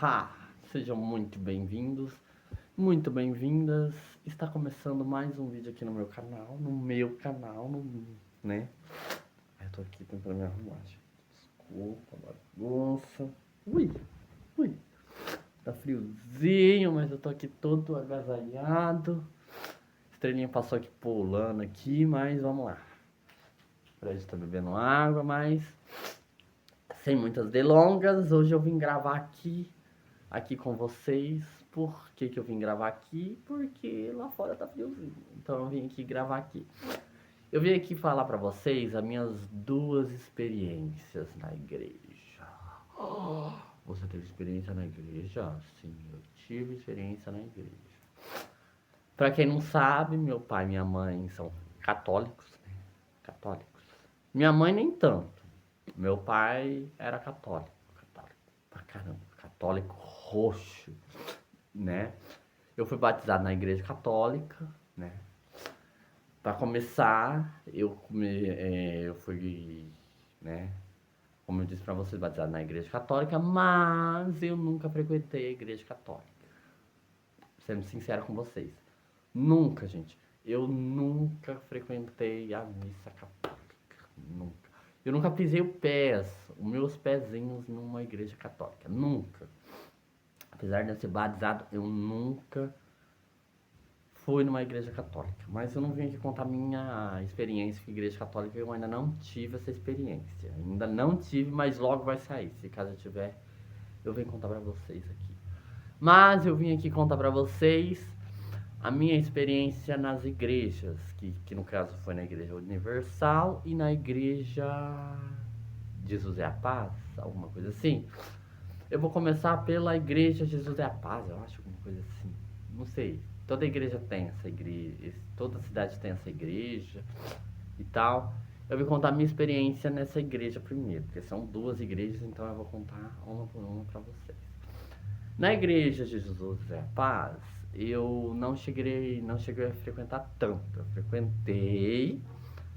Ha! Sejam muito bem-vindos, muito bem-vindas. Está começando mais um vídeo aqui no meu canal, né? Eu tô aqui tentando me arrumar, gente. Desculpa, bagunça. Ui. Tá friozinho, mas eu tô aqui todo agasalhado. Estrelinha passou aqui pulando aqui, mas vamos lá. O Fred tá bebendo água, mas sem muitas delongas, hoje eu vim gravar aqui com vocês. Por que eu vim gravar aqui? Porque lá fora tá friozinho. Então eu vim aqui gravar aqui. Eu vim aqui falar pra vocês as minhas duas experiências na igreja. Você teve experiência na igreja? Sim, eu tive experiência na igreja. Pra quem não sabe, meu pai e minha mãe são católicos, né? Católicos. Minha mãe nem tanto. Meu pai era católico pra caramba, católico roxo, né? Eu fui batizado na igreja católica, né? Pra começar, eu fui, né? Como eu disse pra vocês, batizado na igreja católica, mas eu nunca frequentei a igreja católica. Sendo sincero com vocês. Nunca, gente. Eu nunca frequentei a missa católica. Nunca. Eu nunca pisei os meus pezinhos numa igreja católica. Nunca. Apesar de eu ser batizado, eu nunca fui numa igreja católica. Mas eu não vim aqui contar minha experiência com a igreja católica. Eu ainda não tive essa experiência. Ainda não tive, mas logo vai sair. Se caso eu tiver, eu venho contar pra vocês aqui. Mas eu vim aqui contar pra vocês a minha experiência nas igrejas, que no caso foi na Igreja Universal e na Igreja Jesus é a Paz, alguma coisa assim. Eu vou começar pela Igreja Jesus é a Paz, eu acho, alguma coisa assim. Não sei. Toda igreja tem essa igreja, toda cidade tem essa igreja e tal. Eu vou contar a minha experiência nessa igreja primeiro, porque são duas igrejas, então eu vou contar uma por uma pra vocês. Na igreja de Jesus é a Paz, eu não cheguei a frequentar tanto. Eu frequentei,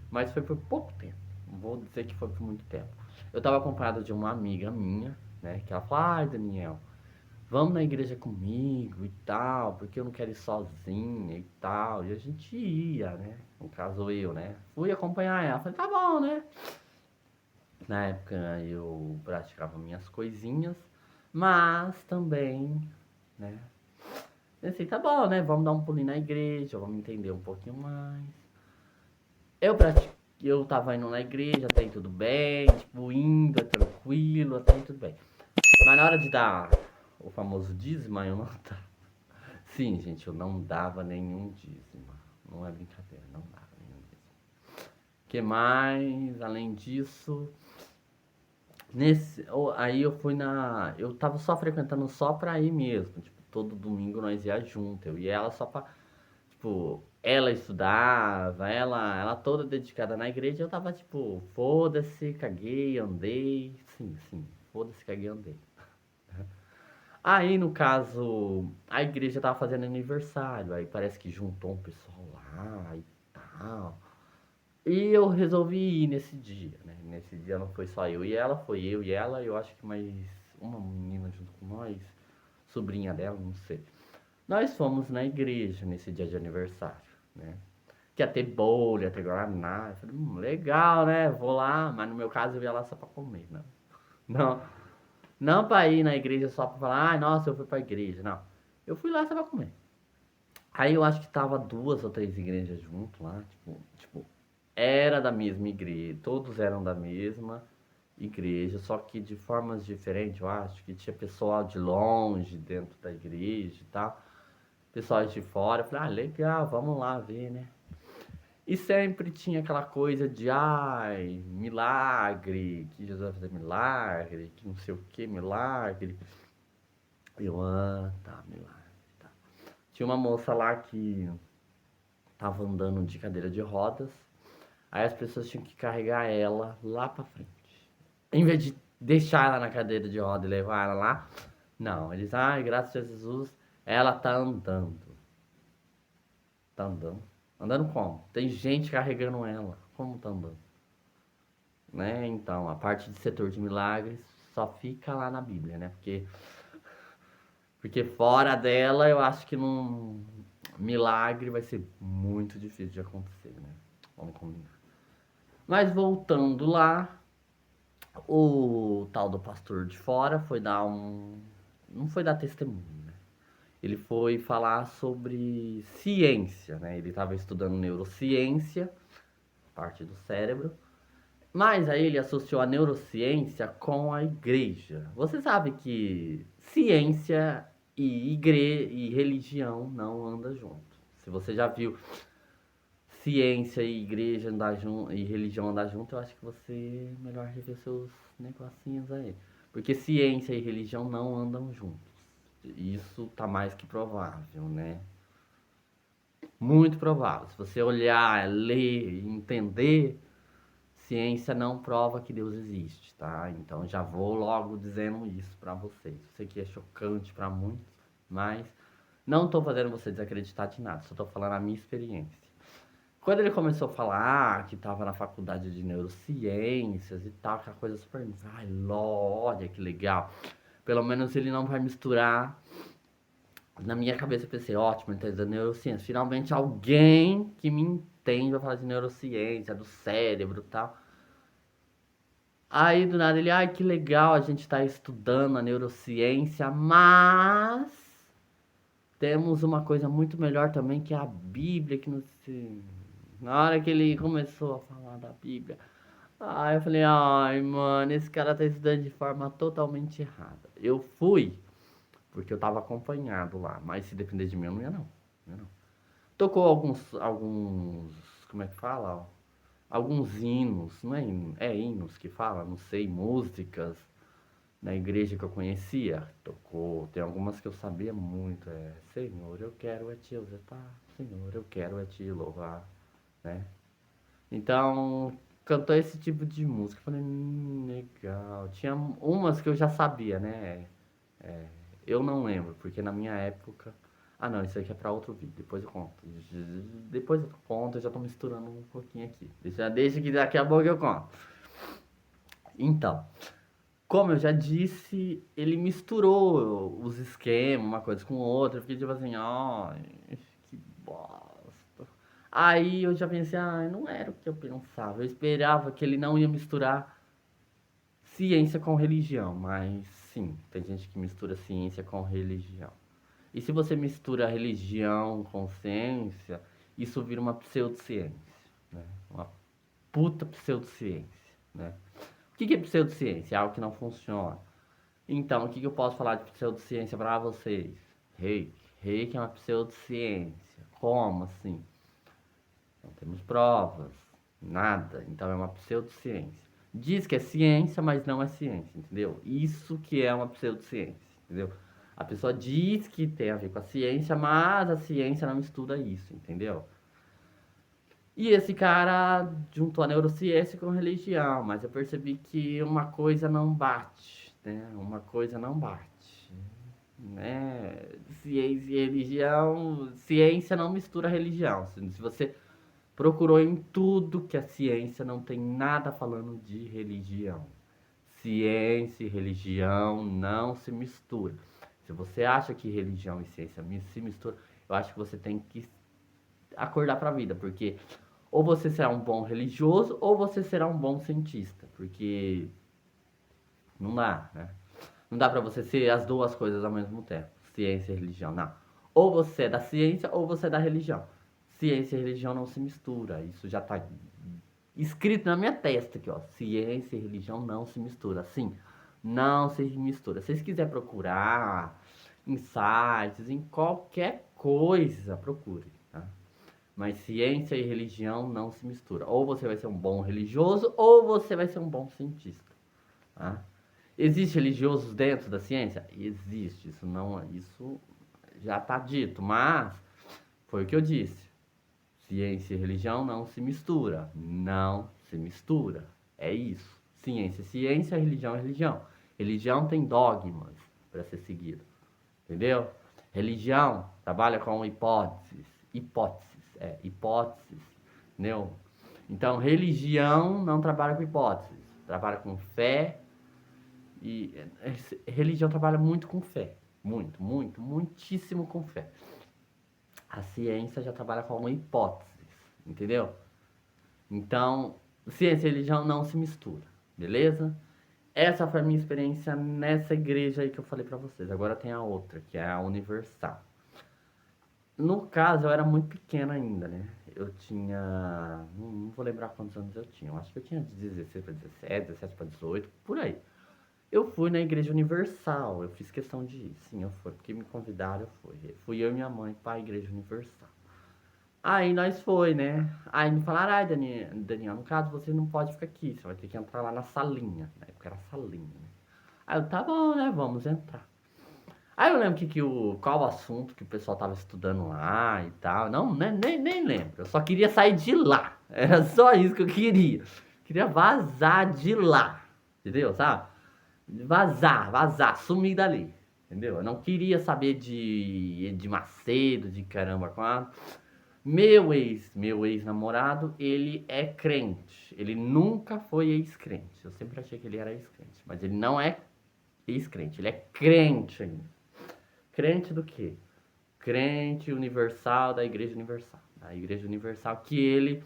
mas foi por pouco tempo. Não vou dizer que foi por muito tempo. Eu estava acompanhado de uma amiga minha, né? Que ela falou, ai Daniel, vamos na igreja comigo e tal, porque eu não quero ir sozinha e tal. E a gente ia, né? No caso eu, né? Fui acompanhar ela. Falei, tá bom, né? Na época eu praticava minhas coisinhas, mas também, né? Pensei, tá bom, né? Vamos dar um pulinho na igreja, vamos entender um pouquinho mais. Eu tava indo na igreja, até aí tudo bem, tipo, indo, tranquilo, até aí tudo bem. Mas na hora de dar o famoso dízimo, eu não dava. Sim, gente, eu não dava nenhum dízimo. Não é brincadeira, não dava nenhum dízimo. Que mais? Além disso, aí eu fui eu tava só frequentando só pra ir mesmo, tipo, todo domingo nós ia junto, eu e ela só pra, tipo, ela estudava, ela toda dedicada na igreja, eu tava tipo, foda-se, caguei, andei, sim, foda-se, caguei, andei. Aí, no caso, a igreja tava fazendo aniversário, aí parece que juntou um pessoal lá e tal. E eu resolvi ir nesse dia, né? Nesse dia não foi só eu e ela, foi eu e ela, eu acho que mais uma menina junto com nós, sobrinha dela, não sei. Nós fomos na igreja nesse dia de aniversário, né? Que ia ter bolo, ia ter guaraná. Eu falei, legal, né? Vou lá, mas no meu caso eu ia lá só pra comer, não. Não, não pra ir na igreja só pra falar, ai, nossa, eu fui pra igreja, não. Eu fui lá só pra comer. Aí eu acho que tava duas ou três igrejas junto lá, tipo, era da mesma igreja, todos eram da mesma igreja, só que de formas diferentes, eu acho que tinha pessoal de longe dentro da igreja e tal, pessoal de fora, eu falei, ah, legal, vamos lá ver, né? E sempre tinha aquela coisa de, ai, milagre, que Jesus vai fazer milagre, que não sei o que, milagre. Eu, tá, milagre, tá. Tinha uma moça lá que tava andando de cadeira de rodas. Aí as pessoas tinham que carregar ela lá pra frente. Em vez de deixar ela na cadeira de roda e levar ela lá, não. Eles, ai, graças a Jesus, ela tá andando. Tá andando. Andando como? Tem gente carregando ela. Como tá andando? Né? Então, a parte de setor de milagres só fica lá na Bíblia, né? Porque Porque fora dela, eu acho que milagre vai ser muito difícil de acontecer, né? Vamos combinar. Mas voltando lá, o tal do pastor de fora foi dar um. Não foi dar testemunho, né? Ele foi falar sobre ciência, né? Ele estava estudando neurociência, parte do cérebro. Mas aí ele associou a neurociência com a igreja. Você sabe que ciência e religião não andam junto. Se você já viu ciência e igreja andar junto e religião andar junto, eu acho que você melhor rever seus negocinhos aí. Porque ciência e religião não andam juntos. Isso tá mais que provável, né? Muito provável. Se você olhar, ler e entender, ciência não prova que Deus existe, tá? Então já vou logo dizendo isso pra vocês. Eu sei que é chocante pra muitos, mas não tô fazendo você desacreditar de nada, só tô falando a minha experiência. Quando ele começou a falar que tava na faculdade de neurociências e tal, que a coisa super. Ai, olha que legal. Pelo menos ele não vai misturar. Na minha cabeça eu pensei, ótimo, ele tá estudando neurociência. Finalmente alguém que me entende vai falar de neurociência, do cérebro e tal. Aí do nada ele, ai que legal, a gente tá estudando a neurociência, mas temos uma coisa muito melhor também que é a Bíblia, que não sei. Na hora que ele começou a falar da Bíblia, aí eu falei, ai mano, esse cara tá estudando de forma totalmente errada. Eu fui, porque eu tava acompanhado lá, mas se depender de mim eu não ia não. Não ia não. Tocou alguns, como é que fala? Alguns hinos, não é hinos, é hinos que fala, não sei, músicas na igreja que eu conhecia. Tocou, tem algumas que eu sabia muito, Senhor, eu quero é te exaltar, Senhor, eu quero é te louvar, né? Então, cantou esse tipo de música, eu falei, legal. Tinha umas que eu já sabia, né? Eu não lembro, porque na minha época. Ah, não, isso aqui é pra outro vídeo, depois eu conto. Depois eu conto, eu já tô misturando um pouquinho aqui. Deixa que daqui a pouco eu conto. Então, como eu já disse, ele misturou os esquemas, uma coisa com outra. Eu fiquei tipo assim, ai, que bosta. Aí eu já pensei, ai, não era o que eu pensava. Eu esperava que ele não ia misturar ciência com religião, mas sim, tem gente que mistura ciência com religião. E se você mistura religião com ciência, isso vira uma pseudociência, né? Uma puta pseudociência, né? O que é pseudociência? É algo que não funciona. Então, o que eu posso falar de pseudociência para vocês? Reiki. Reiki é uma pseudociência. Como assim? Não temos provas, nada. Então é uma pseudociência. Diz que é ciência, mas não é ciência, entendeu? Isso que é uma pseudociência, entendeu? A pessoa diz que tem a ver com a ciência, mas a ciência não estuda isso, entendeu? E esse cara juntou a neurociência com religião, mas eu percebi que uma coisa não bate, né? Uma coisa não bate, né? Ciência e religião, ciência não mistura religião. Se você procurou em tudo que a ciência não tem nada falando de religião. Ciência e religião não se misturam. Se você acha que religião e ciência se misturam, eu acho que você tem que acordar para a vida, porque ou você será um bom religioso ou você será um bom cientista, porque não dá, né? Não dá para você ser as duas coisas ao mesmo tempo, ciência e religião, não. Ou você é da ciência ou você é da religião. Ciência e religião não se mistura, isso já tá escrito na minha testa aqui, ó. Ciência e religião não se mistura. Sim, não se mistura. Se vocês quiserem procurar em sites, em qualquer coisa, procure, tá? Mas ciência e religião não se misturam. Ou você vai ser um bom religioso, ou você vai ser um bom cientista, tá? Existe religiosos dentro da ciência? Existe, isso já está dito, mas foi o que eu disse. Ciência e religião não se mistura. Não se mistura. É isso. Ciência é ciência, religião é religião. Religião tem dogmas para ser seguido. Entendeu? Religião trabalha com hipóteses. Hipóteses. Entendeu? Então, religião não trabalha com hipóteses. Trabalha com fé. E religião trabalha muito com fé. muitíssimo com fé. A ciência já trabalha com hipóteses, entendeu? Então, ciência e religião não se mistura, beleza? Essa foi a minha experiência nessa igreja aí que eu falei pra vocês. Agora tem a outra, que é a Universal. No caso, eu era muito pequena ainda, né? Eu tinha. Não vou lembrar quantos anos eu tinha. Eu acho que eu tinha de 16 para 17, 17 para 18, por aí. Eu fui na Igreja Universal. Eu fiz questão de ir. Sim, eu fui. Porque me convidaram, eu fui. Fui eu e minha mãe para a Igreja Universal. Aí nós foi, né? Aí me falaram, ai, Daniel, no caso você não pode ficar aqui. Você vai ter que entrar lá na salinha. Na época era salinha, né? Aí eu, tá bom, né? Vamos entrar. Aí eu lembro qual o assunto que o pessoal tava estudando lá e tal. Não, nem lembro. Eu só queria sair de lá. Era só isso que eu queria. Queria vazar de lá. Entendeu? Sabe? Vazar, sumir dali. Entendeu? Eu não queria saber de Macedo, de caramba, quatro. Meu ex-namorado, ele é crente. Ele nunca foi ex-crente. Eu sempre achei que ele era ex-crente. Mas ele não é ex-crente, ele é crente ainda. Crente do quê? Crente universal da Igreja Universal. Da Igreja Universal que ele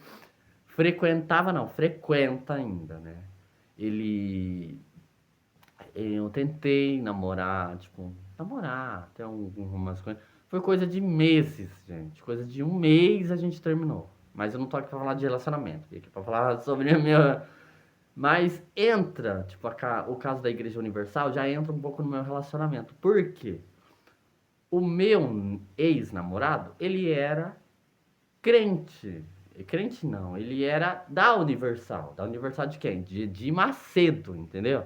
frequentava, não, frequenta ainda, né? Ele. Eu tentei namorar, até algumas coisas. Foi coisa de meses, gente. Coisa de um mês a gente terminou. Mas eu não tô aqui pra falar de relacionamento. Tô aqui pra falar sobre a minha. Mas entra, tipo, o caso da Igreja Universal já entra um pouco no meu relacionamento. Por quê? O meu ex-namorado, ele era crente. Crente não, ele era da Universal. Da Universal de quem? De Macedo, entendeu?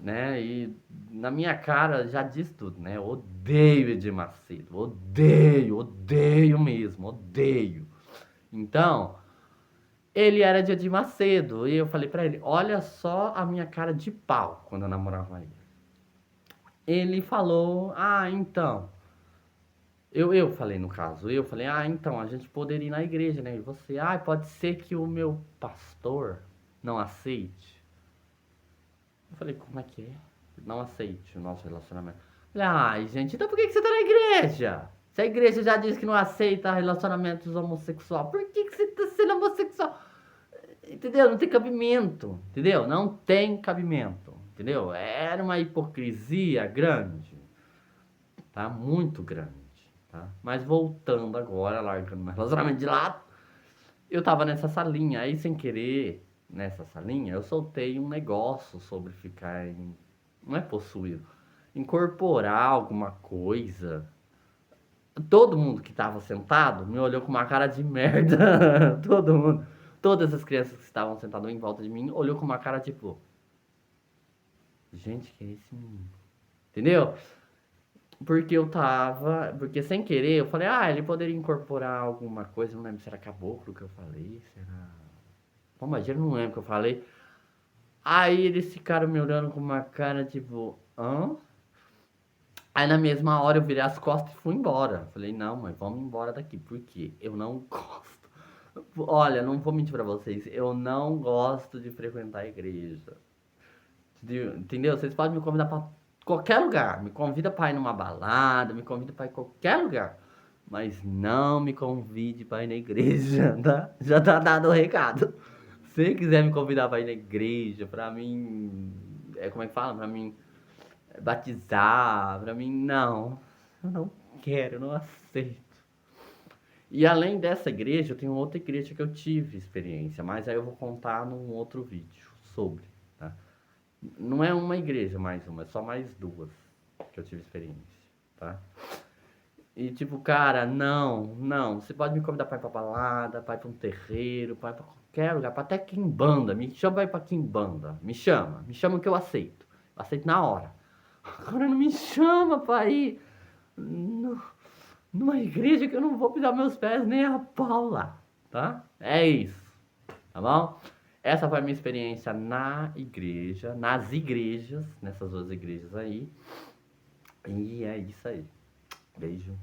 Né? E na minha cara já diz tudo, né? Eu odeio Edir Macedo. Odeio mesmo, odeio. Então, ele era de Edir Macedo. E eu falei pra ele: olha só a minha cara de pau quando eu namorava ele. Ele falou: ah, então. Eu falei no caso, eu falei, ah, então, a gente poderia ir na igreja, né? E você, ah, pode ser que o meu pastor não aceite. Eu falei, como é que é? Não aceite o nosso relacionamento. Eu falei, ai, gente, então por que você tá na igreja? Se a igreja já diz que não aceita relacionamentos homossexuais, por que você tá sendo homossexual? Entendeu? Não tem cabimento, entendeu? Não tem cabimento, entendeu? Era uma hipocrisia grande, tá? Muito grande. Tá? Mas voltando agora, largando meu relacionamento de lado, eu tava nessa salinha, aí sem querer, nessa salinha, eu soltei um negócio sobre ficar em, não é possuído, incorporar alguma coisa. Todo mundo que tava sentado me olhou com uma cara de merda. Todo mundo, todas as crianças que estavam sentadas em volta de mim, olhou com uma cara tipo, gente, que é esse menino? Entendeu? Porque sem querer, eu falei, ah, ele poderia incorporar alguma coisa, não lembro se era caboclo que eu falei, se era... Pô, mas eu não lembro o que eu falei. Aí eles ficaram me olhando com uma cara tipo, hã? Aí na mesma hora eu virei as costas e fui embora. Falei, não, mãe, vamos embora daqui, porque eu não gosto. Olha, não vou mentir pra vocês, eu não gosto de frequentar a igreja. Entendeu? Vocês podem me convidar pra qualquer lugar. Me convida pra ir numa balada, me convida pra ir qualquer lugar. Mas não me convide pra ir na igreja, tá? Já tá dado o recado. Se quiser me convidar pra ir na igreja, pra mim. Como é que fala? Pra mim batizar, pra mim, não. Eu não quero, eu não aceito. E além dessa igreja, eu tenho outra igreja que eu tive experiência, mas aí eu vou contar num outro vídeo sobre, tá? Não é uma igreja mais uma, é só mais duas que eu tive experiência, tá? E tipo, cara, não. Você pode me convidar pra ir pra balada, pra ir pra um terreiro, pra ir pra qualquer lugar, pra até quimbanda. Me chama pra ir pra quimbanda. Me chama que eu aceito. Eu aceito na hora. Agora não me chama pra ir numa igreja que eu não vou pisar meus pés nem a pau lá, tá? É isso, tá bom? Essa foi a minha experiência na igreja, nas igrejas, nessas duas igrejas aí. E é isso aí. Beijo.